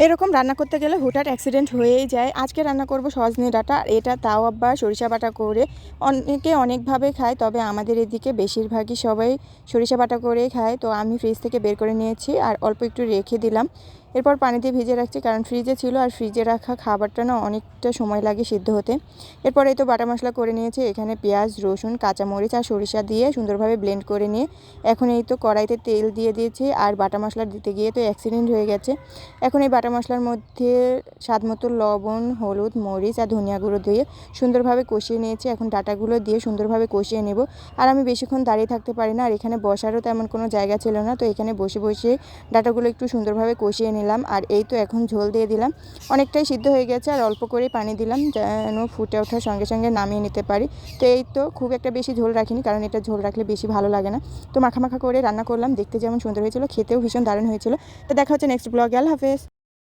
এরকম রান্না করতে গেলে হুটহাট অ্যাক্সিডেন্ট হয়েই যায়। আজকে রান্না করব সজনে ডাঁটা, আর এটা তাও আবার সরিষা বাটা করে। অনেকে অনেকভাবে খায়, তবে আমাদের এদিকে বেশিরভাগই সবাই সরিষা বাটা করেই খায়। তো আমি ফ্রিজ থেকে বের করে নিয়েছি আর অল্প একটু রেখে দিলাম। এরপর পানি দিয়ে ভিজে রাখছি, কারণ ফ্রিজে ছিল আর ফ্রিজে রাখা খাবারটা না অনেকটা সময় লাগে সিদ্ধ হতে। এরপর এই তো বাটা মশলা করে নিয়েছি, এখানে পেঁয়াজ, রসুন, কাঁচামরিচ আর সরিষা দিয়ে সুন্দরভাবে ব্লেন্ড করে নিয়ে এখন এই তো কড়াইতে তেল দিয়ে দিয়েছি। আর বাটা মশলা দিতে গিয়ে তো অ্যাক্সিডেন্ট হয়ে গেছে। এখন এই বাটা মশলার মধ্যে স্বাদ মতো লবণ, হলুদ, মরিচ আর ধনিয়া গুঁড়ো দিয়ে সুন্দরভাবে কষিয়ে নিয়েছি। এখন ডাঁটাগুলো দিয়ে সুন্দরভাবে কষিয়ে নেব। আর আমি বেশিক্ষণ দাঁড়িয়ে থাকতে পারি না, আর এখানে বসারও তেমন কোনো জায়গা ছিল না, তো এখানে বসে বসে ডাঁটাগুলো একটু সুন্দরভাবে কষিয়ে নিলাম। আর এই তো এখন ঝোল দিয়ে দিলাম। অনেকটাই সিদ্ধ হয়ে গেছে আর অল্প করেই পানি দিলাম, যেন ফুটে ওঠার সঙ্গে সঙ্গে নামিয়ে নিতে পারি। তো এই তো খুব একটা বেশি ঝোল রাখিনি, কারণ এটা ঝোল রাখলে বেশি ভালো লাগে না। তো মাখা মাখা করে রান্না করলাম, দেখতে যেমন সুন্দর হয়েছিল, খেতেও ভীষণ দারুণ হয়েছিল। তো দেখা হচ্ছে নেক্সট ব্লগে। আল্লাহ হাফেজ।